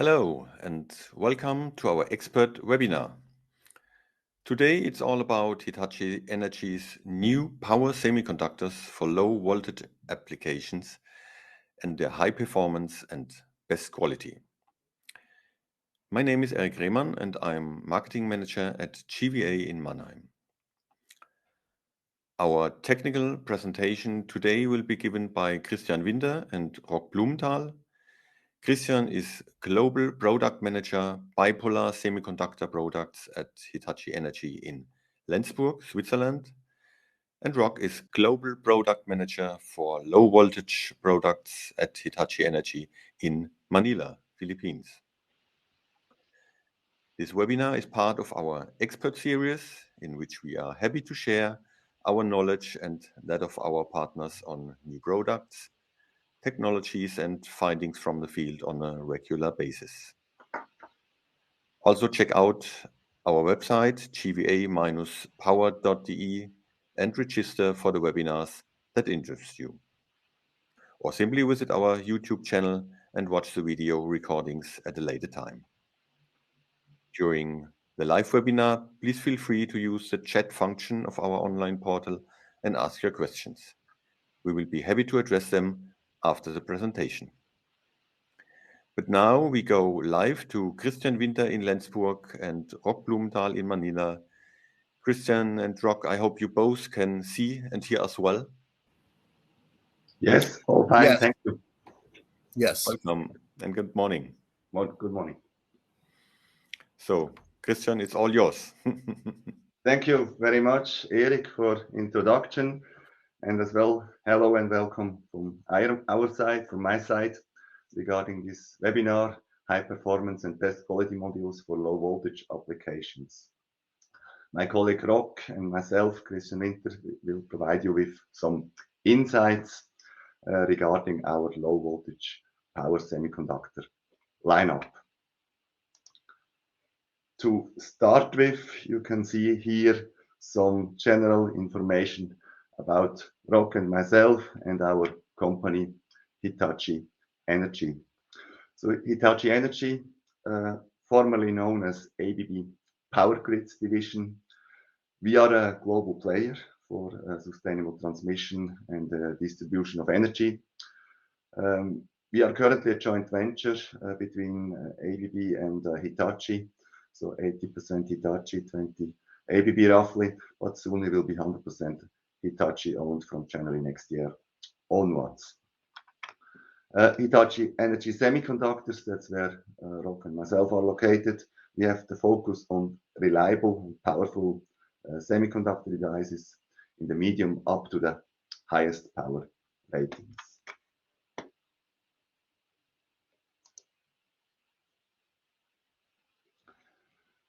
Hello and welcome to our expert webinar. Today it's all about Hitachi Energy's new power semiconductors for low voltage applications and their high performance and best quality. My name is Eric Rehmann and I'm marketing manager at GVA in Mannheim. Our technical presentation today will be given by Christian Winter and Roc Blumenthal. Christian is Global Product Manager, BiPolar Semiconductor Products at Hitachi Energy in Lenzburg, Switzerland. And Roc is Global Product Manager for Low Voltage Products at Hitachi Energy in Manila, Philippines. This webinar is part of our expert series in which we are happy to share our knowledge and that of our partners on new products, technologies and findings from the field on a regular basis. Also check out our website gva-power.de and register for the webinars that interest you. Or simply visit our YouTube channel and watch the video recordings at a later time. During the live webinar, please feel free to use the chat function of our online portal and ask your questions. We will be happy to address them after the presentation. But now we go live to Christian Winter in Lenzburg and Roc Blumenthal in Manila. Christian and Roc, I hope you both can see and hear us well. Yes, all fine, Yes. thank you. Yes. Welcome and good morning. Good morning. So, Christian, it's all yours. Thank you very much, Eric, for introduction, and as well, hello and welcome from our side, from my side, regarding this webinar, high performance and best quality modules for low voltage applications. My colleague Roc and myself, Christian Winter, will provide you with some insights regarding our low voltage power semiconductor lineup. To start with, you can see here some general information about Roc and myself and our company, Hitachi Energy. So Hitachi Energy, formerly known as ABB Power Grids Division, we are a global player for sustainable transmission and distribution of energy. We are currently a joint venture between ABB and Hitachi. So 80% Hitachi, 20 ABB roughly, but soon it will be 100% Hitachi owned from January next year onwards. Hitachi Energy Semiconductors, that's where Roc and myself are located. We have the focus on reliable and powerful semiconductor devices in the medium up to the highest power ratings.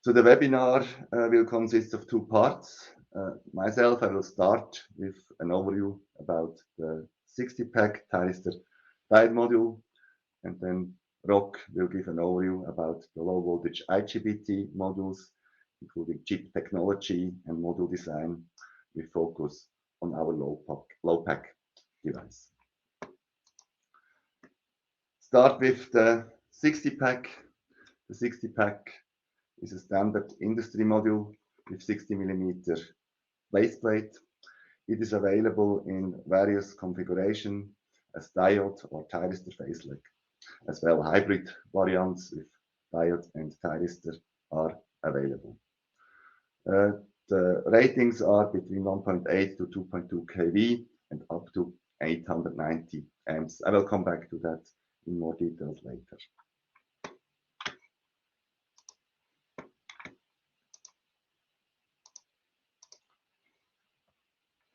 So the webinar will consist of two parts. Myself, I will start with an overview about the 60-pack thyristor diode module, and then Roc will give an overview about the low voltage IGBT modules, including chip technology and module design, with focus on our low pack device. Start with the 60-pack. The 60-pack is a standard industry module with 60mm base plate. It is available in various configurations as diode or thyristor phaseless. As well, hybrid variants with diode and thyristor are available. The ratings are between 1.8 to 2.2 kV and up to 890 amps. I will come back to that in more details later.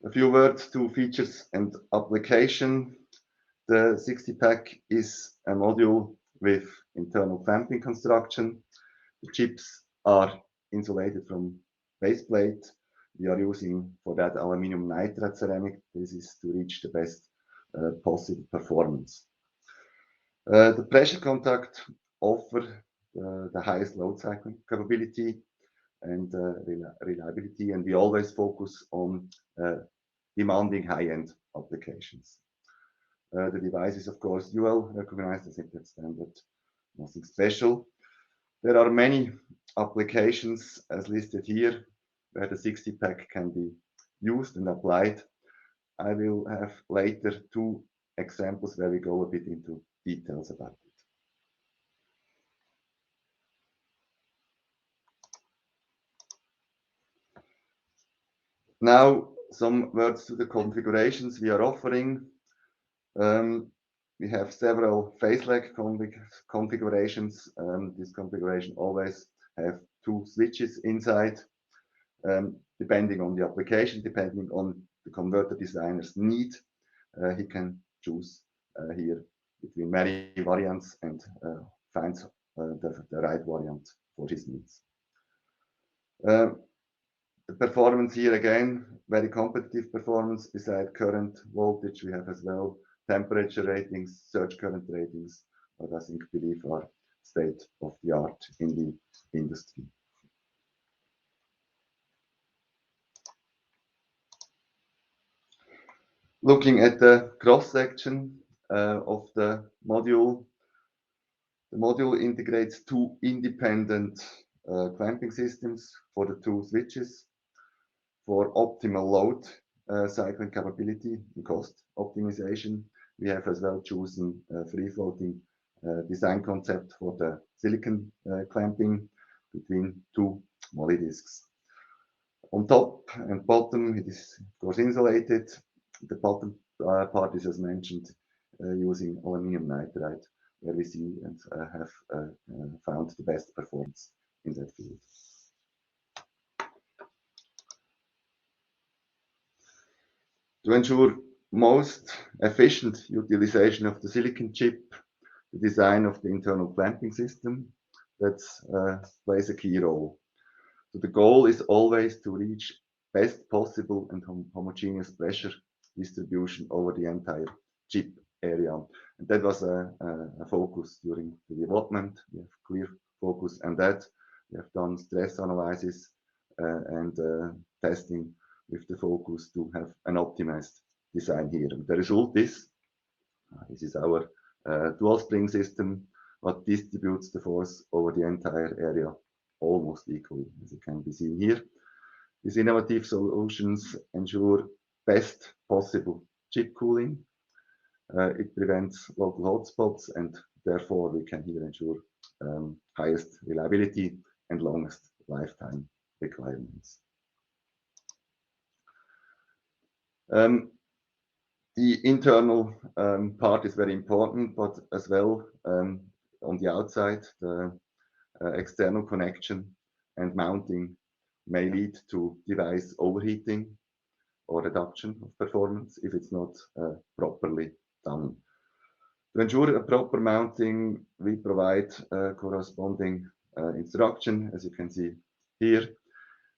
A few words to features and application. The 60-pack is a module with internal clamping construction. The chips are insulated from base plate. We are using for that aluminum nitride ceramic. This is to reach the best possible performance. The pressure contact offer the highest load cycling capability and reliability, and we always focus on demanding high-end applications. The device is, of course, UL recognized as a standard nothing special. There are many applications as listed here where the 60 pack can be used and applied. I will have later 2 examples where we go a bit into details about it. Now, some words to the configurations we are offering. We have several phase lag configurations. This configuration always have 2 switches inside. Depending on the application, depending on the converter designer's need, he can choose here between many variants and find the right variant for his needs. The performance here again, very competitive performance. Beside current voltage, we have as well temperature ratings, surge current ratings, what I believe are state of the art in the industry. Looking at the cross section of the module integrates 2 independent clamping systems for the 2 switches for optimal load cycling capability and cost optimization. We have as well chosen a free-floating design concept for the silicon clamping between 2 moly discs. On top and bottom, it is of course insulated. The bottom part is, as mentioned, using aluminum nitride, where we see and have found the best performance in that field. To ensure most efficient utilization of the silicon chip, the design of the internal clamping system that plays a key role. So the goal is always to reach best possible and homogeneous pressure distribution over the entire chip area. And that was a focus during the development. We have clear focus on that. We have done stress analysis and testing with the focus to have an optimized design here. And the result is, this is our dual spring system, what distributes the force over the entire area almost equally, as it can be seen here. These innovative solutions ensure best possible chip cooling. It prevents local hotspots, and therefore we can here ensure highest reliability and longest lifetime requirements. The internal part is very important, but as well on the outside, the external connection and mounting may lead to device overheating or reduction of performance if it's not properly done. To ensure a proper mounting, we provide corresponding instruction, as you can see here.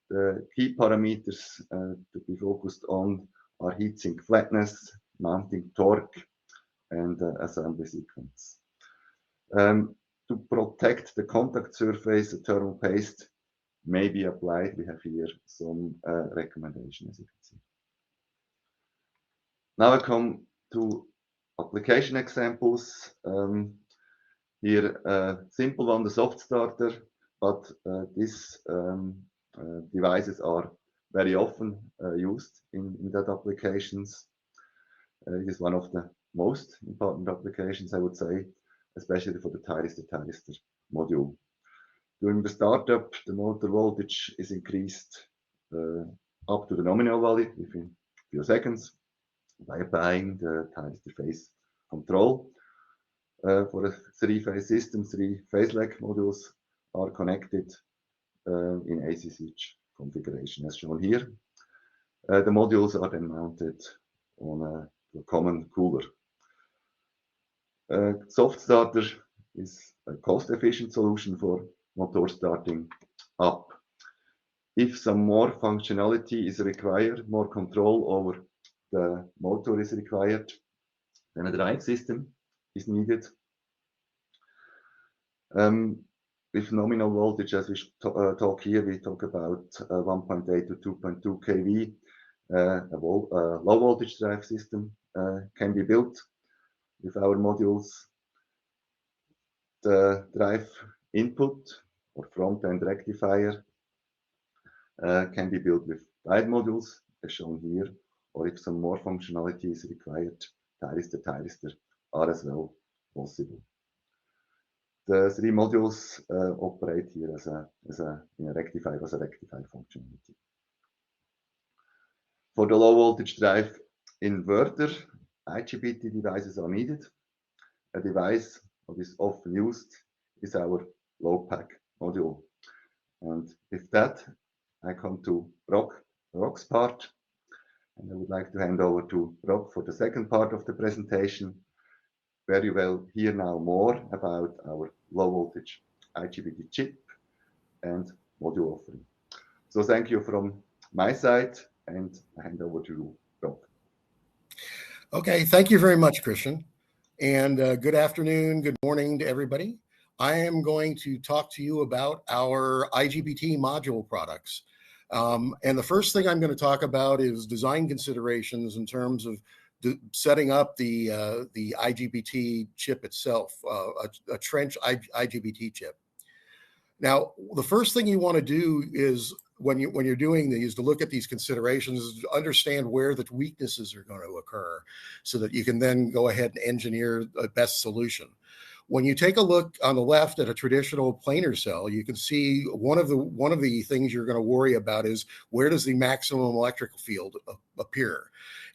The key parameters to be focused on are heatsink flatness, mounting torque, and assembly sequence. To protect the contact surface, a thermal paste may be applied. We have here some recommendations, as you can see. Now I come to application examples. Here a simple one, the soft starter, but these devices are very often used in that applications. It is one of the most important applications, I would say, especially for the thyristor module. During the startup, the motor voltage is increased up to the nominal value within a few seconds by applying the thyristor phase control. For a 3-phase system, 3 phase lag modules are connected in AC switch configuration as shown here. The modules are then mounted on a common cooler. Soft starter is a cost-efficient solution for motor starting up. If some more functionality is required, more control over the motor is required, then a drive system is needed. With nominal voltage, as we talk here, we talk about 1.8 to 2.2 kV. A low voltage drive system can be built with our modules. The drive input or front-end rectifier can be built with guide modules, as shown here, or if some more functionality is required, thyristor are as well possible. The three modules operate here as a rectifier functionality. For the low voltage drive inverter, IGBT devices are needed. A device that is often used is our low pack module. And with that, I come to Roc's part. And I would like to hand over to Roc for the second part of the presentation, where you will hear now more about our low voltage IGBT chip and module offering. So thank you from my side, and I hand over to you, Roc. Okay, thank you very much, Christian. And good afternoon, good morning to everybody. I am going to talk to you about our IGBT module products. And the first thing I'm going to talk about is design considerations in terms of setting up the IGBT chip itself, a trench IGBT chip. Now, the first thing you want to do is when you're doing these, to look at these considerations, to understand where the weaknesses are going to occur, so that you can then go ahead and engineer the best solution. When you take a look on the left at a traditional planar cell, you can see one of the things you're going to worry about is where does the maximum electrical field appear,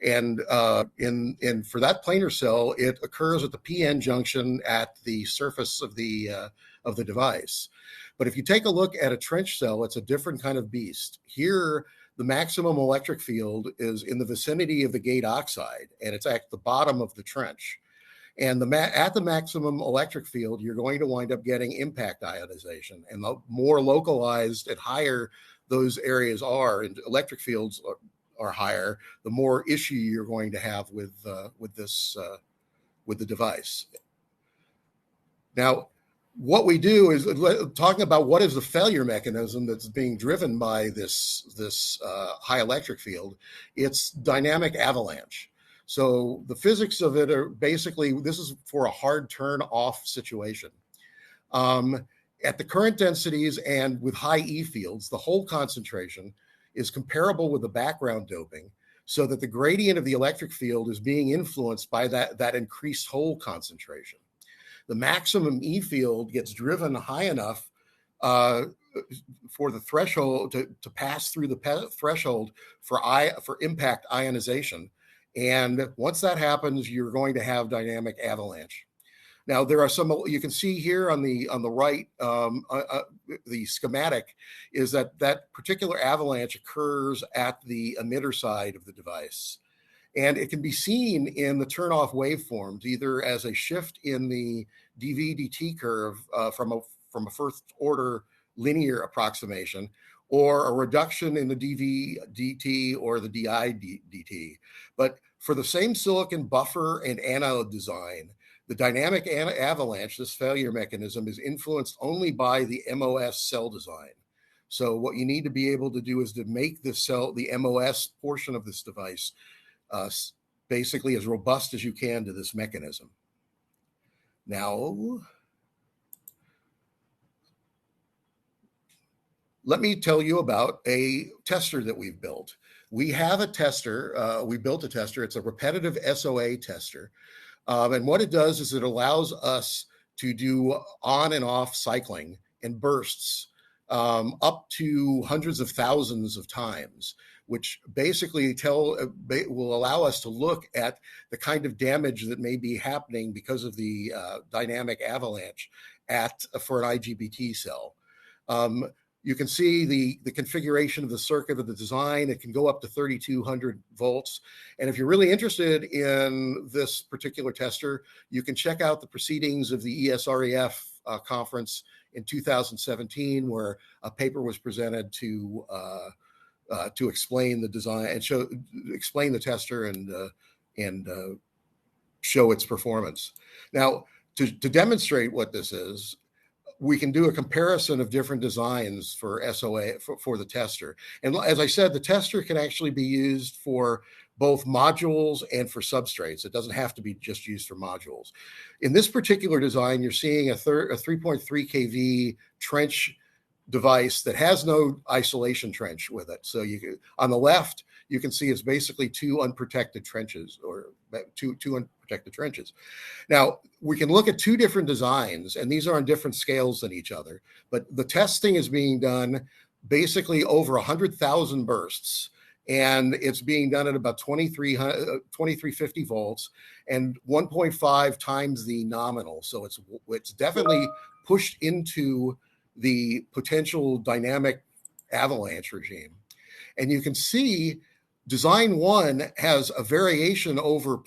and for that planar cell, it occurs at the PN junction at the surface of the device. But if you take a look at a trench cell, it's a different kind of beast. Here, the maximum electric field is in the vicinity of the gate oxide, and it's at the bottom of the trench. And at the maximum electric field, you're going to wind up getting impact ionization. And the more localized and higher those areas are, and electric fields are higher, the more issue you're going to have with the device. Now, what we do is talking about what is the failure mechanism that's being driven by this high electric field. It's dynamic avalanche. So the physics of it are basically, this is for a hard turn off situation. At the current densities and with high E fields, the hole concentration is comparable with the background doping, so that the gradient of the electric field is being influenced by that increased hole concentration. The maximum E field gets driven high enough for the threshold to pass through the threshold for impact ionization. And once that happens, you're going to have dynamic avalanche. Now, there are some, you can see here on the right, the schematic is that particular avalanche occurs at the emitter side of the device. And it can be seen in the turn-off waveforms, either as a shift in the dV/dt curve from a first-order linear approximation, or a reduction in the dV/dt or the dI/dt. But for the same silicon buffer and anode design, the dynamic avalanche, this failure mechanism, is influenced only by the MOS cell design. So what you need to be able to do is to make this cell, the MOS portion of this device, basically as robust as you can to this mechanism. Now, let me tell you about a tester that we've built. We have a tester, we built a tester, it's a repetitive SOA tester. And what it does is it allows us to do on and off cycling in bursts up to hundreds of thousands of times, which basically will allow us to look at the kind of damage that may be happening because of the dynamic avalanche for an IGBT cell. You can see the configuration of the circuit of the design. It can go up to 3,200 volts. And if you're really interested in this particular tester, you can check out the proceedings of the ESREF conference in 2017, where a paper was presented to explain the design and explain the tester and show its performance. Now, to demonstrate what this is, we can do a comparison of different designs for SOA for the tester. And as I said, the tester can actually be used for both modules and for substrates. It doesn't have to be just used for modules. In this particular design, you're seeing a 3.3 kV trench device that has no isolation trench with it. So on the left, you can see it's basically two unprotected trenches, or two unprotected trenches. Now, we can look at two different designs, and these are on different scales than each other, but the testing is being done basically over 100,000 bursts, and it's being done at about 2350 volts and 1.5 times the nominal. So it's definitely pushed into the potential dynamic avalanche regime. And you can see design 1 has a variation over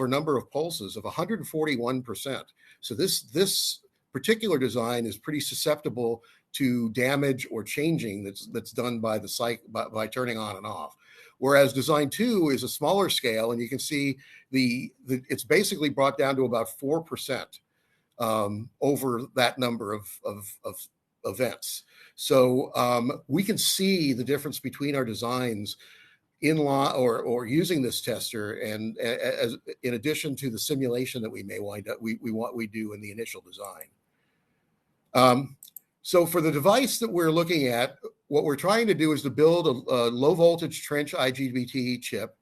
number of pulses of 141%. So this particular design is pretty susceptible to damage or changing that's done by by turning on and off. Whereas design 2 is a smaller scale, and you can see it's basically brought down to about 4% over that number of events. So we can see the difference between our designs in line or using this tester, and as in addition to the simulation that we may wind up we do in the initial design. So for the device that we're looking at, what we're trying to do is to build a low voltage trench IGBT chip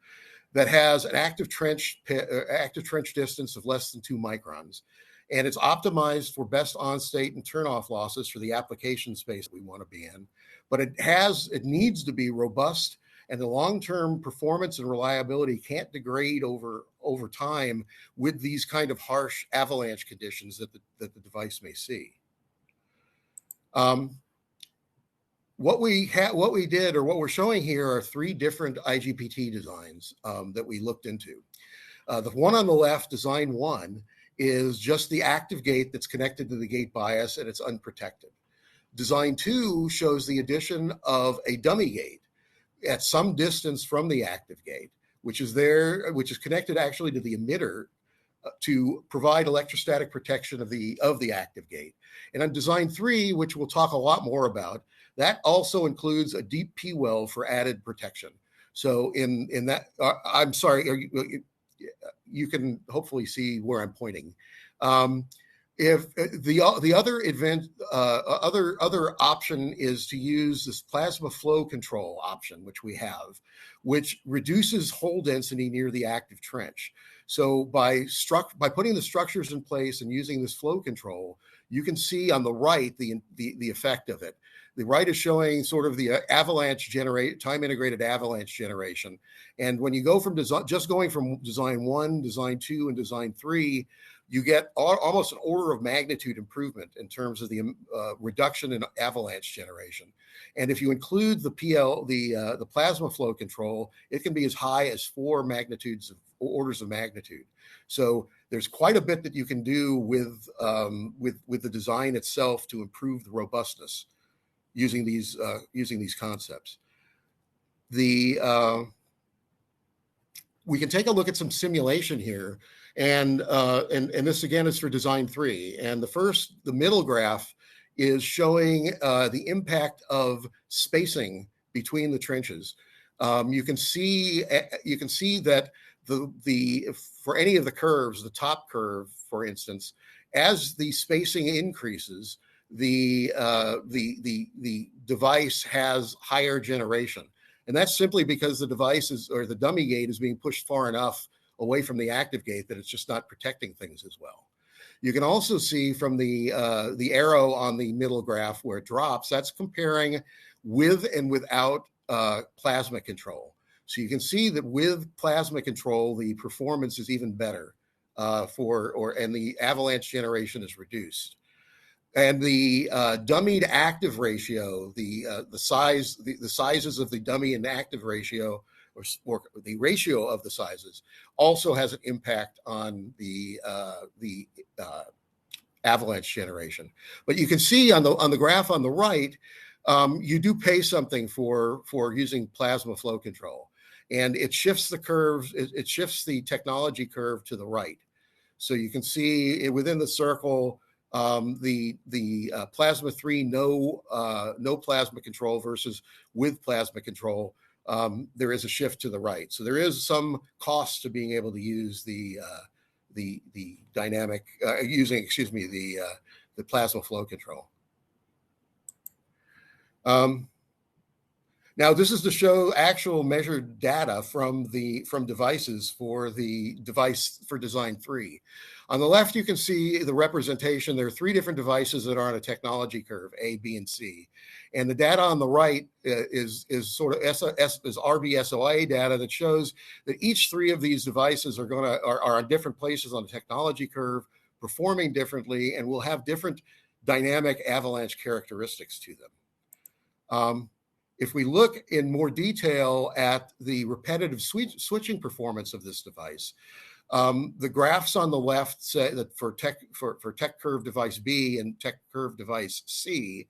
that has an active trench distance of less than 2 microns. And it's optimized for best on-state and turn-off losses for the application space we want to be in. But it needs to be robust, and the long-term performance and reliability can't degrade over time with these kind of harsh avalanche conditions that the device may see. What we're showing here are 3 different IGBT designs that we looked into. The one on the left, design 1, is just the active gate that's connected to the gate bias, and it's unprotected. Design 2 shows the addition of a dummy gate at some distance from the active gate, which is connected actually to the emitter to provide electrostatic protection of the active gate. And on design 3, which we'll talk a lot more about, that also includes a deep P well for added protection. So in that, I'm sorry, you can hopefully see where I'm pointing. If the other option is to use this plasma flow control option, which we have, which reduces hole density near the active trench. So by putting the structures in place and using this flow control, you can see on the right the effect of it. The right is showing sort of the time integrated avalanche generation. And when you go from going from design 1, design 2, and design 3, you get almost an order of magnitude improvement in terms of the reduction in avalanche generation. And if you include the plasma flow control, it can be as high as 4 orders of magnitude. So there's quite a bit that you can do with the design itself to improve the robustness using these concepts. We can take a look at some simulation here, and this again is for design 3. And the middle graph is showing the impact of spacing between the trenches. You can see that for any of the curves, the top curve, for instance, as the spacing increases, the device has higher generation. And that's simply because the the dummy gate is being pushed far enough away from the active gate that it's just not protecting things as well. You can also see from the arrow on the middle graph where it drops, that's comparing with and without plasma control. So you can see that with plasma control, the performance is even better and the avalanche generation is reduced. And the dummy to active ratio, the sizes of the dummy and active ratio, or the ratio of the sizes, also has an impact on the avalanche generation. But you can see on the graph on the right, you do pay something for using plasma flow control, and it shifts the curves. It shifts the technology curve to the right. So you can see within the circle, the plasma 3 no plasma control versus with plasma control. there is a shift to the right. So there is some cost to being able to use the dynamic, the plasma flow control. Now, this is to show actual measured data from devices for the device for design 3. On the left, you can see the representation. There are 3 different devices that are on a technology curve, A, B, and C. And the data on the right is sort of RBSOA data that shows that each 3 of these devices are on different places on the technology curve, performing differently, and will have different dynamic avalanche characteristics to them. If we look in more detail at the repetitive switching performance of this device, the graphs on the left say that for tech curve device B and tech curve device C,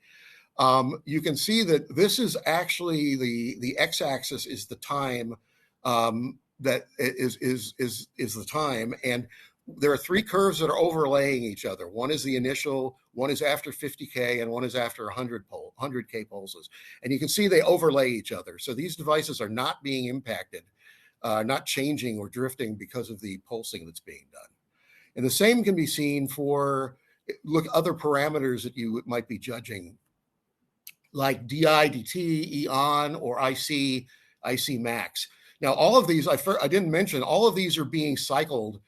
you can see that this is actually the x-axis is the time that is the time, and there are 3 curves that are overlaying each other. One is the initial, one is after 50K, and one is after 100K pulses. And you can see they overlay each other. So these devices are not being impacted, not changing or drifting because of the pulsing that's being done. And the same can be seen for other parameters that you might be judging, like DI, DT, EON, or IC max. Now, all of these, I didn't mention, all of these are being cycled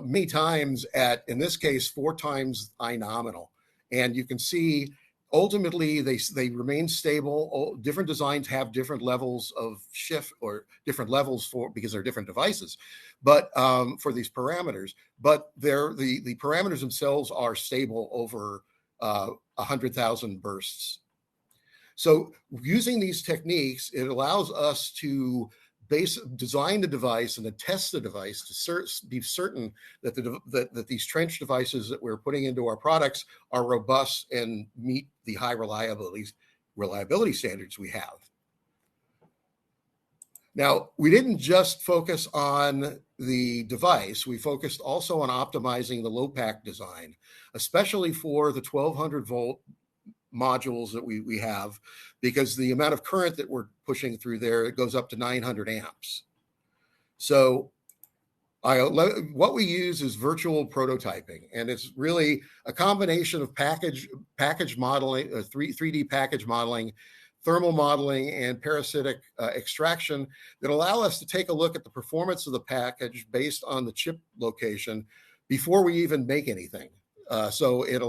many times at, in this case, 4 times I nominal. And you can see ultimately they remain stable. Different designs have different levels of shift or different levels because they're different devices, but for these parameters, but the parameters themselves are stable over 100,000 bursts. So using these techniques, it allows us to design the device and then test the device to be certain that that these trench devices that we're putting into our products are robust and meet the high reliability standards we have. Now, we didn't just focus on the device, we focused also on optimizing the low pack design, especially for the 1200 volt modules that we have, because the amount of current that we're pushing through there, it goes up to 900 amps. So what we use is virtual prototyping, and it's really a combination of package modeling, 3D package modeling, thermal modeling, and parasitic extraction that allow us to take a look at the performance of the package based on the chip location before we even make anything. So it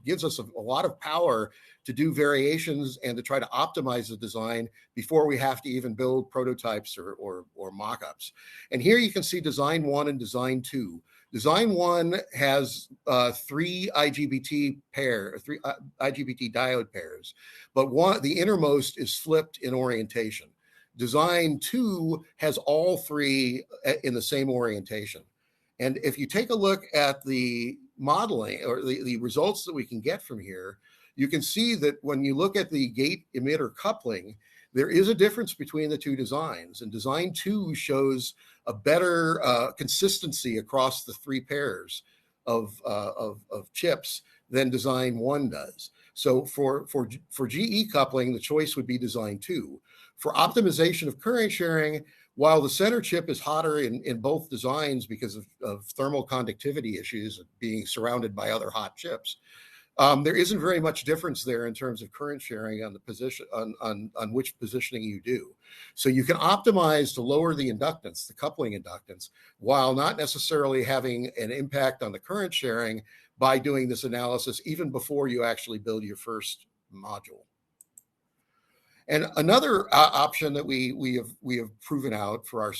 gives us a lot of power to do variations and to try to optimize the design before we have to even build prototypes or mock-ups. And here you can see design 1 and design 2. Design 1 has 3 IGBT diode pairs, but the innermost is flipped in orientation. Design 2 has all 3 in the same orientation. And if you take a look at the modeling or the results that we can get from here, you can see that when you look at the gate emitter coupling, there is a difference between the 2 designs. And design 2 shows a better consistency across the 3 pairs of chips than design 1 does. So for GE coupling, the choice would be design 2. For optimization of current sharing, while the center chip is hotter in both designs because of thermal conductivity issues, being surrounded by other hot chips, there isn't very much difference there in terms of current sharing on the position on which positioning you do. So you can optimize to lower the inductance, the coupling inductance, while not necessarily having an impact on the current sharing by doing this analysis even before you actually build your first module. And another option that we have proven out for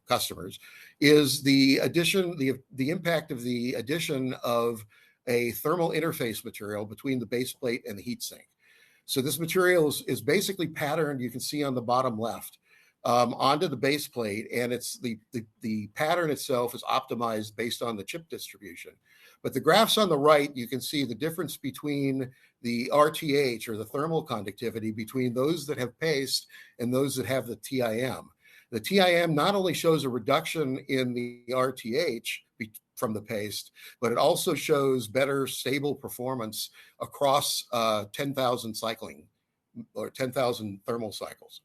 customers is the impact of the addition of a thermal interface material between the base plate and the heatsink. So this material is basically patterned, you can see on the bottom left, onto the base plate, and it's the pattern itself is optimized based on the chip distribution. But the graphs on the right, you can see the difference between the RTH, or the thermal conductivity, between those that have paste and those that have the TIM. The TIM not only shows a reduction in the RTH from the paste, but it also shows better stable performance across 10,000 cycling thermal cycles.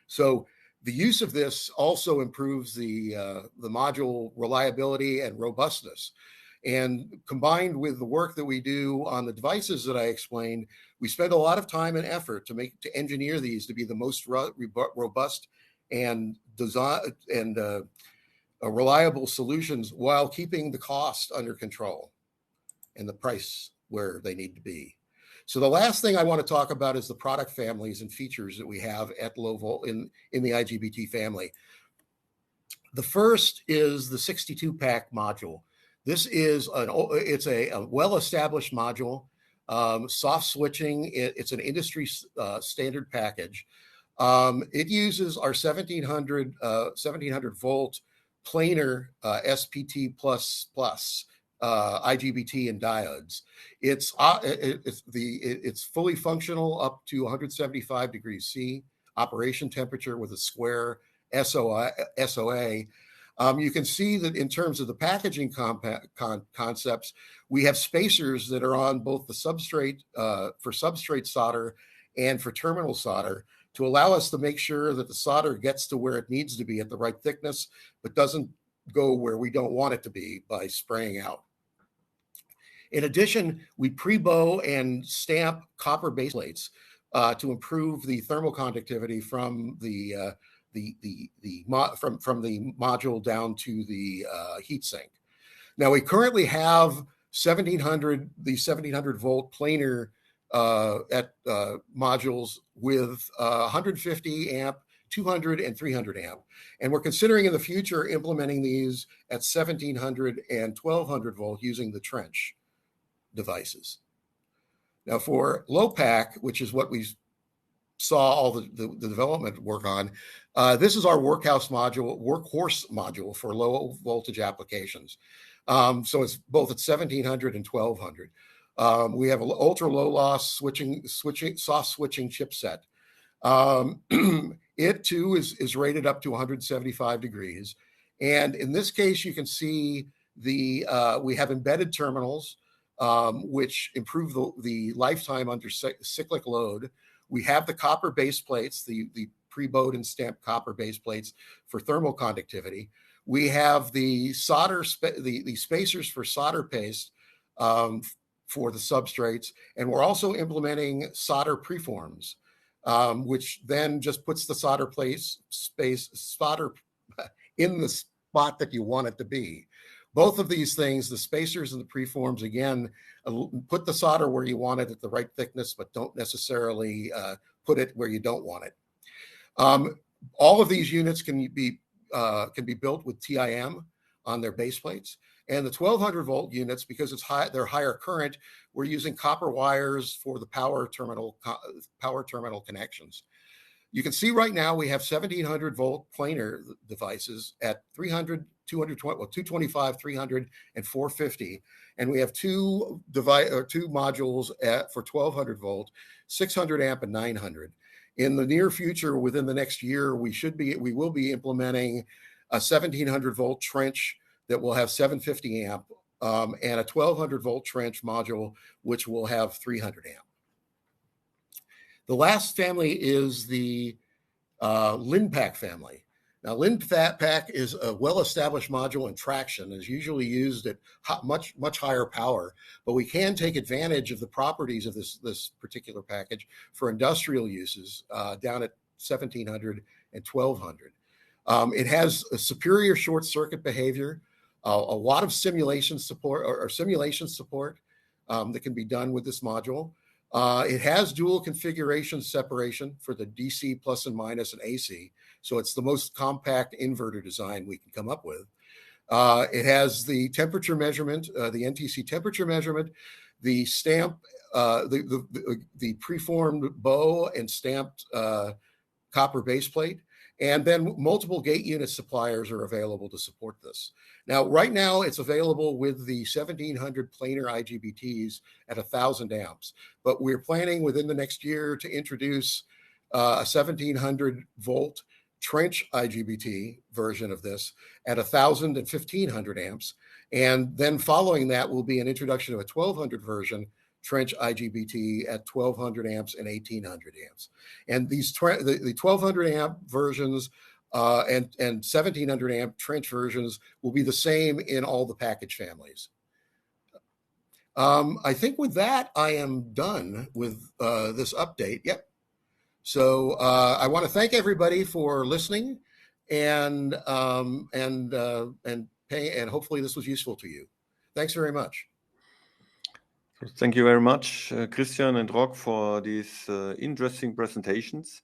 So the use of this also improves the module reliability and robustness. And combined with the work that we do on the devices that I explained, we spend a lot of time and effort to engineer these to be the most robust and reliable solutions while keeping the cost under control and the price where they need to be. So the last thing I want to talk about is the product families and features that we have at low volt in the IGBT family. The first is the 62-pack module. This is it's a well-established module, soft switching. It's an industry standard package. It uses our 1700 volt planar SPT++ IGBT and diodes. It's fully functional up to 175 degrees C operation temperature with a square SOA. You can see that in terms of the packaging concepts, we have spacers that are on both the substrate for substrate solder and for terminal solder to allow us to make sure that the solder gets to where it needs to be at the right thickness, but doesn't go where we don't want it to be by spraying out. In addition, we pre-bow and stamp copper base plates to improve the thermal conductivity from the module down to the heatsink. Now we currently have 1700 volt planar modules with 150 amp, 200 and 300 amp, and we're considering in the future implementing these at 1700 and 1200 volt using the trench devices. Now for low pack, which is what we saw all the development work on, this is our workhorse module for low voltage applications. So it's both at 1700 and 1200. We have an ultra low loss soft switching chipset. It too is rated up to 175 degrees. And in this case, you can see we have embedded terminals, which improve the lifetime under cyclic load. We have the copper base plates, the pre-bowed and stamped copper base plates for thermal conductivity. We have the the spacers for solder paste for the substrates, and we're also implementing solder preforms, which then just puts the solder solder in the spot that you want it to be. Both of these things, the spacers and the preforms, again, put the solder where you want it at the right thickness, but don't necessarily put it where you don't want it. All of these units can be built with TIM on their base plates. And the 1200 volt units, because they're higher current, we're using copper wires for the power terminal connections. You can see right now we have 1700 volt planar devices at 300, 225, 300, and 450. And we have two modules for 1200 volt, 600 amp and 900. In the near future, within the next year, we will be implementing a 1700 volt trench that will have 750 amp and a 1200 volt trench module, which will have 300 amp. The last family is the LinPack family. Now, LinPack is a well-established module in traction, is usually used at much higher power, but we can take advantage of the properties of this particular package for industrial uses down at 1700 and 1200. It has a superior short circuit behavior, a lot of simulation support that can be done with this module. It has dual configuration separation for the DC plus and minus and AC. So it's the most compact inverter design we can come up with. It has the temperature measurement, the NTC temperature measurement, the stamp, the preformed bow and stamped copper base plate. And then multiple gate unit suppliers are available to support this. Now, right now, it's available with the 1700 planar IGBTs at 1000 amps, but we're planning within the next year to introduce a 1700 volt trench IGBT version of this at 1000 and 1500 amps. And then following that will be an introduction of a 1200 version trench IGBT at 1200 amps and 1800 amps. And these the 1200 amp versions and 1700 amp trench versions will be the same in all the package families. I think with that, I am done with this update. Yep. So I want to thank everybody for listening, and hopefully this was useful to you. Thanks very much. Thank you very much, Christian and Roc, for these interesting presentations.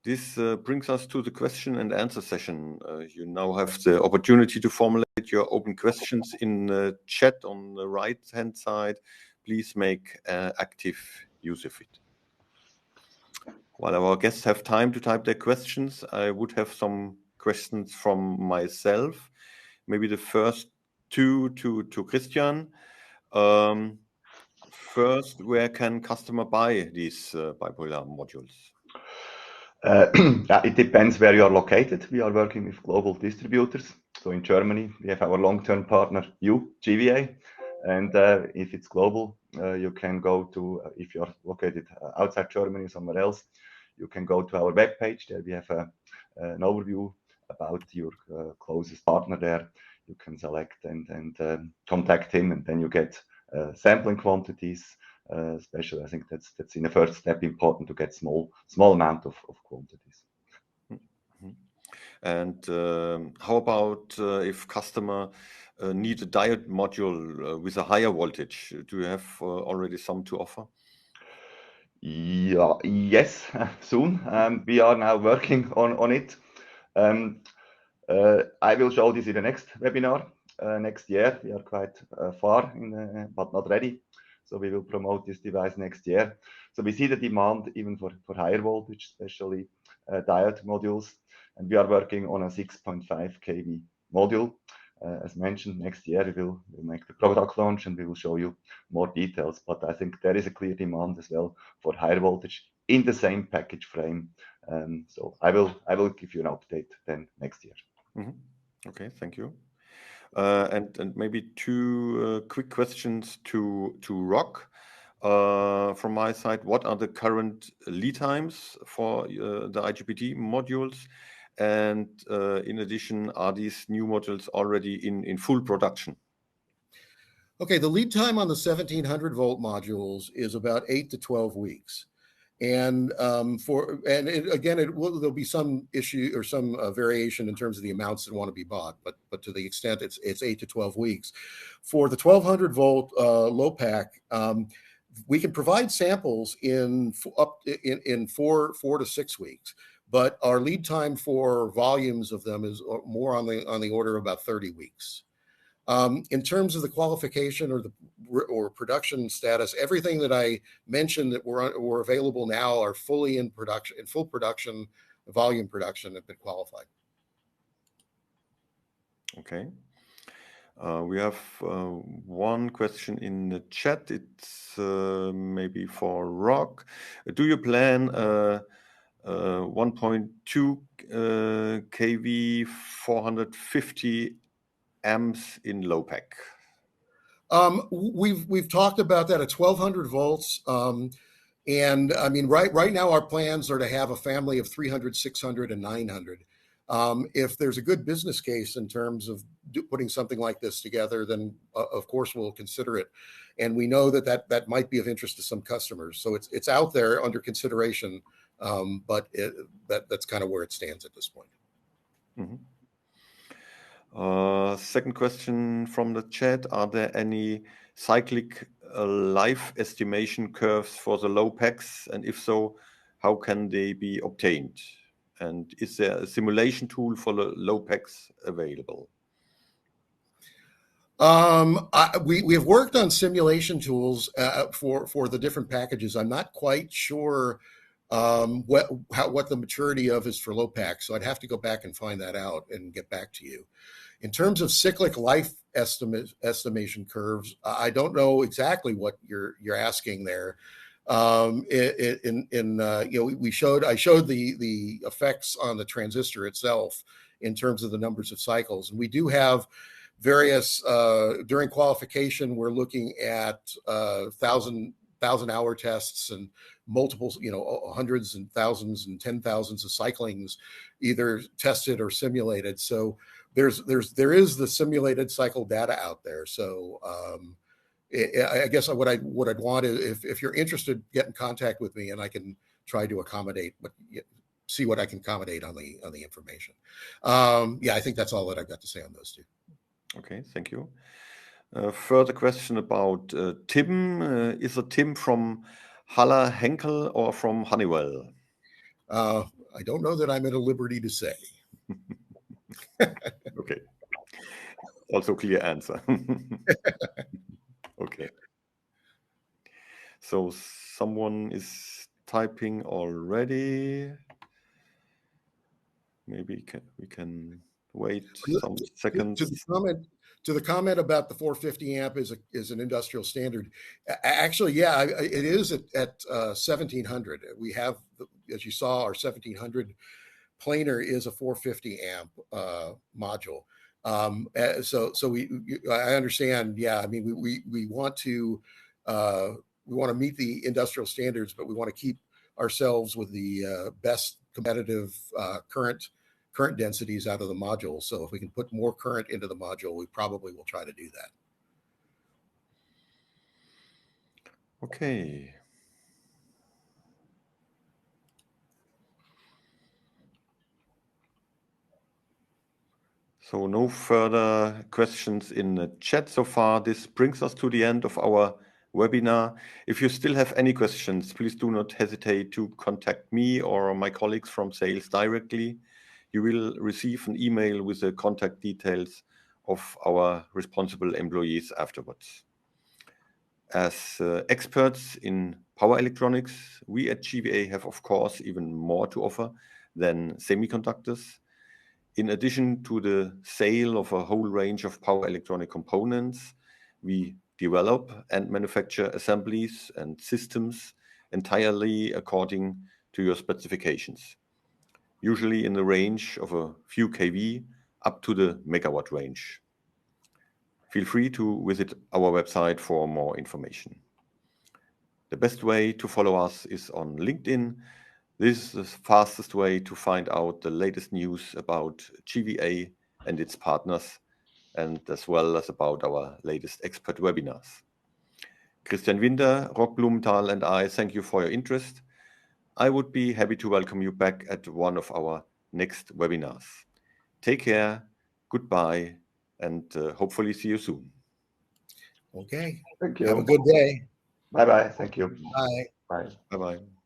This brings us to the question and answer session. You now have the opportunity to formulate your open questions in the chat on the right-hand side. Please make active use of it. While our guests have time to type their questions, I would have some questions from myself. Maybe the first two to Christian. First, where can customer buy these BiPolar modules? It depends where you are located. We are working with global distributors. So in Germany, we have our long-term partner, GVA. And if it's global, you can go to, if you're located outside Germany, somewhere else, you can go to our webpage. There we have an overview about your closest partner there. You can select and contact him, and then you get sampling quantities. Especially, I think that's in the first step important to get small amount of quantities. Mm-hmm. And how about if customer need a diode module with a higher voltage? Do you have already some to offer? Yeah, yes, soon. We are now working on it. I will show this in the next webinar next year. We are quite far but not ready. So we will promote this device next year. So we see the demand even for higher voltage, especially diode modules. And we are working on a 6.5 kV module. As mentioned, next year we'll make the product launch and we will show you more details. But I think there is a clear demand as well for higher voltage in the same package frame. So I will give you an update then next year. Mm-hmm. Okay, thank you. And maybe two quick questions to Roc from my side. What are the current lead times for the IGBT modules? And in addition, are these new modules already in full production? Okay, the lead time on the 1700 volt modules is about 8 to 12 weeks. And there'll be some issue or some variation in terms of the amounts that want to be bought, but to the extent it's 8 to 12 weeks. For the 1200 volt low pack, we can provide samples in 4 to 6 weeks, but our lead time for volumes of them is more on the order of about 30 weeks. In terms of the qualification or production status, everything that I mentioned that were available now are fully in production, in full production, volume production, have been qualified. Okay. We have one question in the chat. It's maybe for Roc. Do you plan 1.2 kV 450 amps in low pack? We've talked about that at 1200 volts. And I mean, right now our plans are to have a family of 300, 600, and 900. If there's a good business case in terms of putting something like this together, then of course we'll consider it. And we know that might be of interest to some customers. So it's out there under consideration, but that's kind of where it stands at this point. Mm-hmm. Second question from the chat. Are there any cyclic life estimation curves for the low packs? And if so, how can they be obtained? And is there a simulation tool for the low packs available? We have worked on simulation tools for the different packages. I'm not quite sure what the maturity of is for low pack, so I'd have to go back and find that out and get back to you. In terms of cyclic life estimation curves, I don't know exactly what you're asking there. I showed the effects on the transistor itself in terms of the numbers of cycles, and we do have various, during qualification, we're looking at 1,000-hour tests and multiple, hundreds and thousands and 10,000s of cyclings, either tested or simulated. So there is the simulated cycle data out there. So I guess what I'd want is, if you're interested, get in contact with me and I can try to accommodate, see what I can accommodate on the information. Yeah, I think that's all that I've got to say on those two. Okay, thank you. Further question about Tim. Is a Tim from Haller Henkel or from Honeywell? I don't know that I'm at a liberty to say. Okay. Also clear answer. Okay. So someone is typing already. Maybe we can wait some seconds. To the comment about the 450 amp is an industrial standard. Actually, yeah, it is at 1700. We have, as you saw, our 1700 planar is a 450 amp module. So I understand. Yeah, I mean, we want to meet the industrial standards, but we want to keep ourselves with the best competitive current densities out of the module. So if we can put more current into the module, we probably will try to do that. Okay. So no further questions in the chat so far. This brings us to the end of our webinar. If you still have any questions, please do not hesitate to contact me or my colleagues from sales directly. You will receive an email with the contact details of our responsible employees afterwards. As experts in power electronics, we at GVA have, of course, even more to offer than semiconductors. In addition to the sale of a whole range of power electronic components, we develop and manufacture assemblies and systems entirely according to your specifications, usually in the range of a few kV up to the megawatt range. Feel free to visit our website for more information. The best way to follow us is on LinkedIn. This is the fastest way to find out the latest news about GVA and its partners, and as well as about our latest expert webinars. Christian Winter, Roc Blumenthal, and I thank you for your interest. I would be happy to welcome you back at one of our next webinars. Take care, goodbye, and hopefully see you soon. Okay. Thank you. Have a good day. Bye-bye. Thank you. Bye. Bye. Bye-bye.